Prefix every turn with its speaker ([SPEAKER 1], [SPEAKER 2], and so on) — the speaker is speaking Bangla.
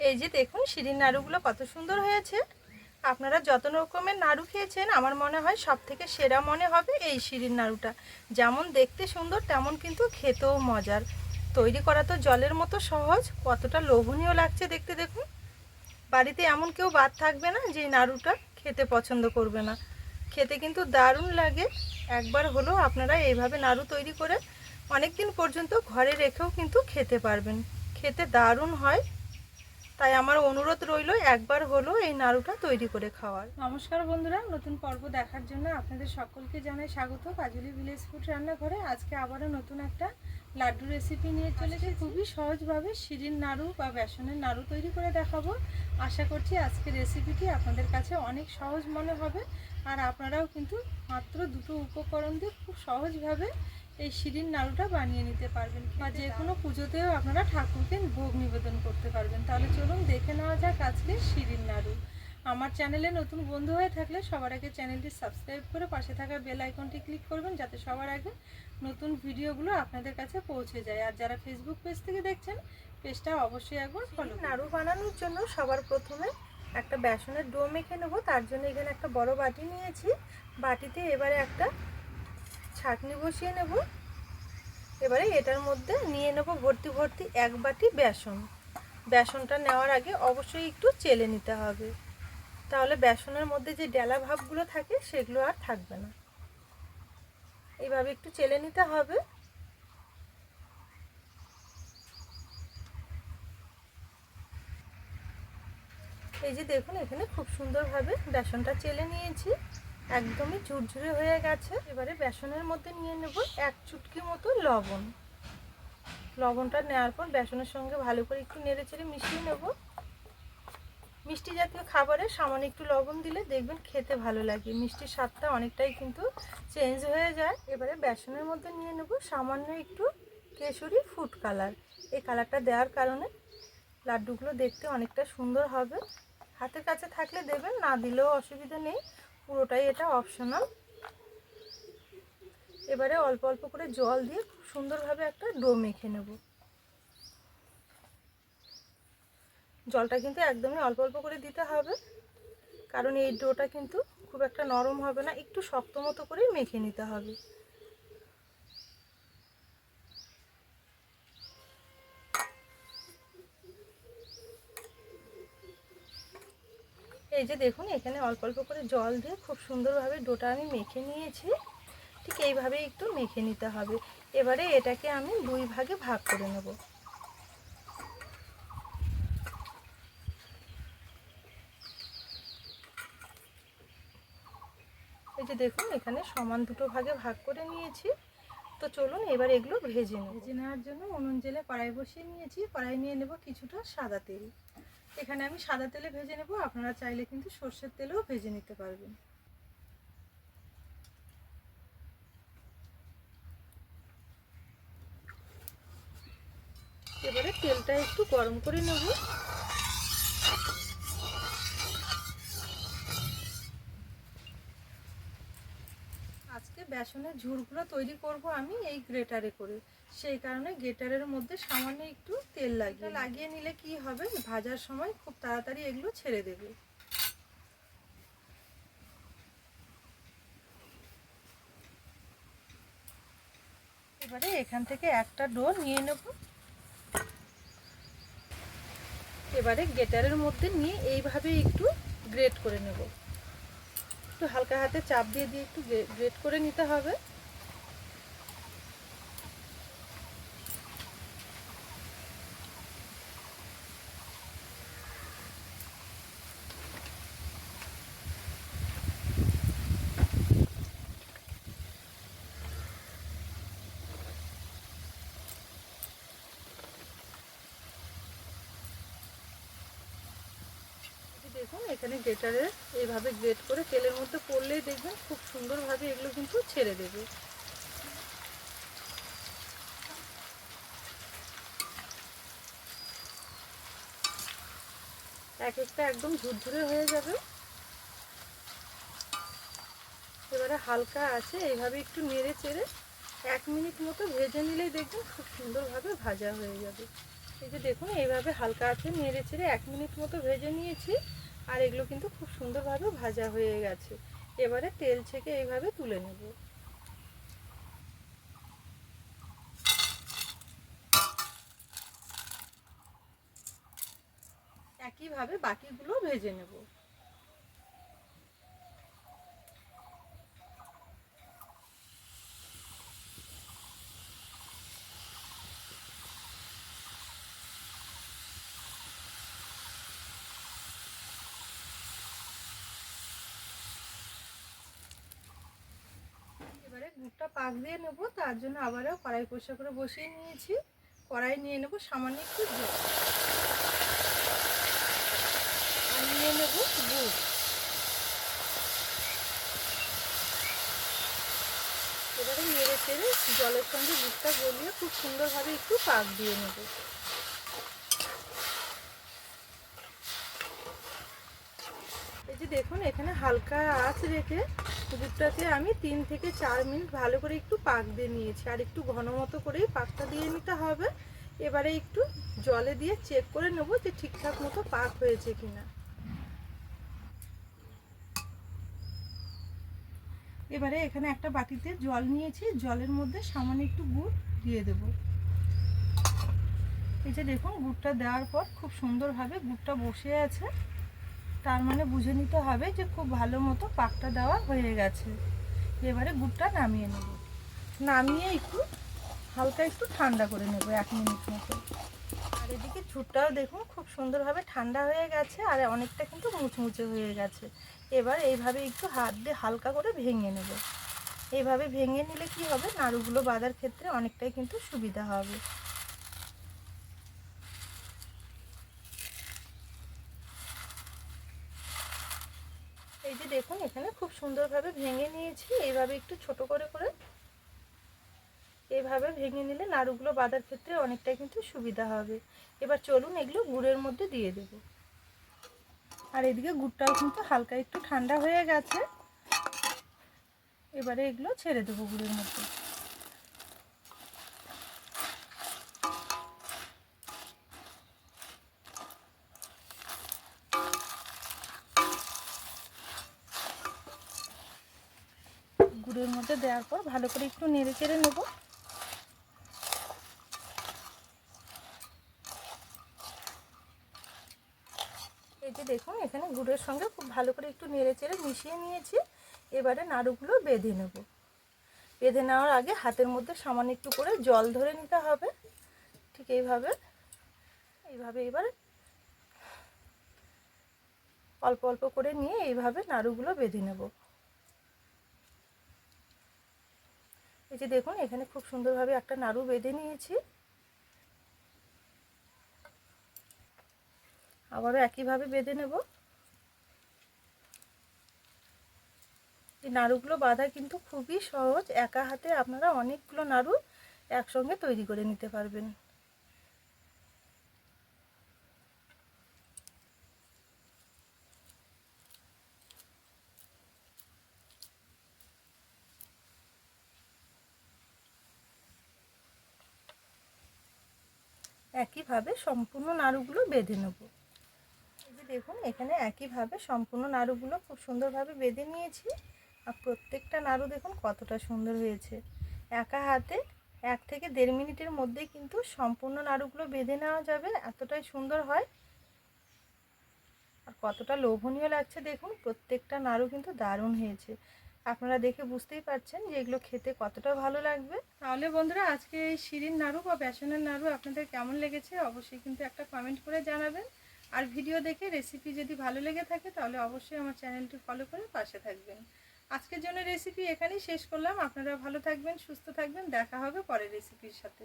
[SPEAKER 1] এই যে দেখুন শিরিন নাড়ুগুলো কত সুন্দর হয়েছে। আপনারা যত রকমের নাড়ু খেয়েছেন আমার মনে হয় সব থেকে সেরা মনে হবে এই শিরিন নাড়ুটা। যেমন দেখতে সুন্দর তেমন কিন্তু খেতেও মজার। তৈরি করা তো জলের মতো সহজ, কতটা লোভনীয় লাগছে দেখতে দেখুন। বাড়িতে এমন কেউ বাদ থাকবে না যে নাড়ুটা খেতে পছন্দ করবে না। খেতে কিন্তু দারুণ লাগে। একবার হলেও আপনারা এইভাবে নাড়ু তৈরি করে অনেক দিন পর্যন্ত ঘরে রেখেও কিন্তু খেতে পারবেন। খেতে দারুণ হয়। তাই আমার অনুরোধ রইল একবার হলো এই নাড়ুটা তৈরি করে খাওয়ার। নমস্কার বন্ধুরা, নতুন পর্ব দেখার জন্য আপনাদের সকলকে জানাই স্বাগত কাজলি ভিলেজ ফুড রান্নাঘরে। আজকে আবারও নতুন একটা লাড্ডু রেসিপি নিয়ে চলেছি। খুবই সহজভাবে শিরিন নাড়ু বা বেসনের নাড়ু তৈরি করে দেখাবো। আশা করছি আজকের রেসিপিটি আপনাদের কাছে অনেক সহজ মনে হবে, আর আপনারাও কিন্তু মাত্র দুটো উপকরণ দিয়ে খুব সহজভাবে এই শিরিন নাড়ুটা বানিয়ে নিতে পারবেন, বা যে কোনো পুজোতেও আপনারা ঠাকুরকে ভোগ নিবেদন করতে পারবেন। তাহলে চলুন দেখে নেওয়া যাক আজকে শিরিন নাড়ু। আমার চ্যানেলে নতুন বন্ধু হয়ে থাকলে সবার আগে চ্যানেলটি সাবস্ক্রাইব করে পাশে থাকা বেল আইকনটি ক্লিক করবেন, যাতে সবার আগে নতুন ভিডিওগুলো আপনাদের কাছে পৌঁছে যায়। আর যারা ফেসবুক পেজ থেকে দেখছেন, পেজটা অবশ্যই একবার ফলো। নাড়ু বানানোর জন্য সবার প্রথমে একটা বেসনের ডো মেখে নেব। তার জন্য এখানে একটা বড় বাটি নিয়েছি। বাটিতে এবারে একটা ছাঁকনি বসিয়ে নেব। এবারে এটার মধ্যে নিয়ে নেব ভর্তি ভর্তি এক বাটি বেসন। বেসনটা নেওয়ার আগে অবশ্যই একটু চেলে নিতে হবে, তাহলে বেসনের মধ্যে যে ডেলা ভাবগুলো থাকে সেগুলো আর থাকবে না। এইভাবে একটু চেলে নিতে হবে। এই যে দেখুন এখানে খুব সুন্দরভাবে বেসনটা চেলে নিয়েছি, একদমই ঝুরঝুরে হয়ে গেছে। এবারে বেসনের মধ্যে নিয়ে নেব এক চুটকি মতো লবণ। লবণটা নেওয়ার পর বেসনের সঙ্গে ভালো করে একটু নেড়ে চেড়ে মিশিয়ে নেব। মিষ্টি জাতীয় খাবারে সামান্য একটু লবণ দিলে দেখবেন খেতে ভালো লাগে, মিষ্টির স্বাদটা অনেকটাই কিন্তু চেঞ্জ হয়ে যায়। এবারে বেসনের মধ্যে নিয়ে নেব সামান্য একটু কেশরি ফুড কালার। এই কালারটা দেওয়ার কারণে লাড্ডুগুলো দেখতে অনেকটা সুন্দর হবে। হাতের কাছে থাকলে দেবেন, না দিলেও অসুবিধা নেই, পুরোটাই এটা অপশনাল। এবারে অল্প অল্প করে জল দিয়ে খুব সুন্দরভাবে একটা ডো মেখে নেব। জলটা কিন্তু একদমই অল্প অল্প করে দিতে হবে, কারণ এই ডোটা কিন্তু খুব একটা নরম হবে না, একটু শক্ত মতো করে মেখে নিতে হবে। এই যে দেখুন এখানে অল্প অল্প করে জল দিয়ে খুব সুন্দরভাবে ডোটা আমি মেখে নিয়েছি। ঠিক এইভাবে একটু মেখে নিতে হবে। এবারে এটাকে আমি দুই ভাগে ভাগ করে নেব। এই যে দেখুন এখানে সমান দুটো ভাগে ভাগ করে নিয়েছি। তো চলুন এবার এগুলো ভেজে নেব। ভেজে নেওয়ার জন্য উনুন জেলে কড়াই বসিয়ে নিয়েছি। কড়াই নিয়ে নেব কিছুটা সাদা তেল। এখানে আমি সাদা তেলে ভেজে নেব, আপনারা চাইলে কিন্তু সর্ষের তেলেও ভেজে নিতে পারবেন। এবারে তেলটা একটু গরম করে নেব। আজকে বেসনের ঝুরগুলো তৈরি করব আমি এই গ্রেটারে করে, সেই কারণে গ্রেটারের মধ্যে সামান্য একটু তেল লাগিয়ে নিলে কি হবে, ভাজার সময় খুব তাড়াতাড়ি এগুলো ছেড়ে দেবে। এবারে এখান থেকে একটা ডো নিয়ে নেব। এবারে গ্রেটারের মধ্যে নিয়ে এইভাবে একটু গ্রেট করে নেব। একটু হালকা হাতে চাপ দিয়ে দিয়ে একটু গ্রেট করে নিতে হবে। দেখুন এখানে গ্রেটারে এইভাবে গ্রেট করে তেলের মধ্যে পড়লেই দেখবেন খুব সুন্দরভাবে এগুলো কিন্তু ছেড়ে দেবে। এক একটা একদম ঝুরঝুরে হয়ে যাবে। এবারে হালকা আছে এইভাবে একটু নেড়ে চেড়ে 1 মিনিট মতো ভেজে নিলেই দেখবেন খুব সুন্দরভাবে ভাজা হয়ে যাবে। এই যে দেখুন এইভাবে হালকা আছে নেড়ে চেড়ে 1 মিনিট মতো ভেজে নিয়েছি। আর এগুলো কিন্তু খুব সুন্দরভাবে ভাজা হয়ে গেছে। এবারে তেল ছেঁকে এইভাবে তুলে নেব। একইভাবে বাকিগুলো ভেজে নেব। এবারে গুড়টা পাক দিয়ে নেব, তার জন্য আবারও কড়াই পরিষ্কার করে বসিয়ে নিয়েছি। কড়াই নিয়ে নেব সামান্য একটু জল, আর নিয়ে নেব গুড়। এবারে নেড়ে চেড়ে জলের সঙ্গে গুড়টা গলিয়ে খুব সুন্দরভাবে একটু পাক দিয়ে নেব। এই যে দেখুন এখানে হালকা আঁচ রেখে দুধটাকে আমি 3 থেকে 4 মিনিট ভালো করে একটু পাক দিয়ে নিয়েছি। আর একটু ঘন মতো করেই পাকটা দিয়ে নিতে হবে। এবারে একটু জলে দিয়ে চেক করে নেব যে ঠিকঠাক মতো পাক হয়েছে কিনা। এবারে এখানে একটা বাটিতে জল নিয়েছি, জলের মধ্যে সামান্য একটু গুড় দিয়ে দেব। এই যে দেখুন গুড়টা দেওয়ার পর খুব সুন্দরভাবে গুড়টা বসে আছে, তার মানে বুঝে নিতে হবে যে খুব ভালো মতো পাকটা দেওয়া হয়ে গেছে। এবারে গুড়টা নামিয়ে নেব। নামিয়ে একটু হালকা একটু ঠান্ডা করে নেব 1 মিনিট মতো। আর এদিকে ঝুটটাও দেখুন খুব সুন্দরভাবে ঠান্ডা হয়ে গেছে আর অনেকটা কিন্তু মুচমুচে হয়ে গেছে। এবার এইভাবে একটু হাত দিয়ে হালকা করে ভেঙে নেব। এইভাবে ভেঙে নিলে কি হবে, নাড়ুগুলো বাঁধার ক্ষেত্রে অনেকটাই কিন্তু সুবিধা হবে। এই যে দেখুন এখানে খুব সুন্দরভাবে ভেঙে নিয়েছি। এইভাবে একটু ছোট করে করে এইভাবে ভেঙে নিলে নাড়ুগুলো বাঁধার ক্ষেত্রে অনেকটাই কিন্তু সুবিধা হবে। এবার চলুন এগুলো গুড়ের মধ্যে দিয়ে দেব। আর এদিকে গুড়টাও কিন্তু হালকা একটু ঠান্ডা হয়ে গেছে। এবারে এগুলো ছেড়ে দেবো গুড়ের মধ্যে। গুড়ের মধ্যে দেওয়ার পর ভালো করে একটু নেড়ে চেড়ে নেব। এই যে দেখুন এখানে গুড়ের সঙ্গে খুব ভালো করে একটু নেড়ে চেড়ে মিশিয়ে নিয়েছি। এবারে নাড়ুগুলো বেঁধে নেব। বেঁধে নেওয়ার আগে হাতের মধ্যে সামান্য একটু করে জল ধরে নিতে হবে। ঠিক এইভাবে এবার অল্প অল্প করে নিয়ে এইভাবে নাড়ুগুলো বেঁধে নেব। এই যে দেখুন এখানে খুব সুন্দরভাবে একটা নাড়ু বেঁধে নিয়েছি। আবারও একইভাবে বেঁধে নেব। এই নাড়ুগুলো বাঁধা কিন্তু খুবই সহজ। একা হাতে আপনারা অনেকগুলো নাড়ু একসঙ্গে তৈরি করে নিতে পারবেন। একইভাবে সম্পূর্ণ নাড়ুগুলো বেঁধে নেব। এই যে দেখুন এখানে একইভাবে সম্পূর্ণ নাড়ুগুলো খুব সুন্দরভাবে বেঁধে নিয়েছি। আর প্রত্যেকটা নাড়ু দেখুন কতটা সুন্দর হয়েছে। একা হাতে 1 থেকে 1.5 মিনিটের মধ্যে কিন্তু সম্পূর্ণ নাড়ুগুলো বেঁধে নেওয়া যাবে, এতটাই সুন্দর হয়। আর কতটা লোভনীয় লাগছে দেখুন, প্রত্যেকটা নাড়ু কিন্তু দারুণ হয়েছে। আপনারা দেখে বুঝতেই পারছেন যে এগুলো খেতে কতটা ভালো লাগবে। তাহলে বন্ধুরা আজকে এই শিরিন নাড়ু বা বেসনের নাড়ু আপনাদের কেমন লেগেছে অবশ্যই কিন্তু একটা কমেন্ট করে জানাবেন। আর ভিডিও দেখে রেসিপি যদি ভালো লেগে থাকে তাহলে অবশ্যই আমার চ্যানেলটি ফলো করে পাশে থাকবেন। আজকের জন্য রেসিপি এখানেই শেষ করলাম। আপনারা ভালো থাকবেন, সুস্থ থাকবেন। দেখা হবে পরের রেসিপির সাথে।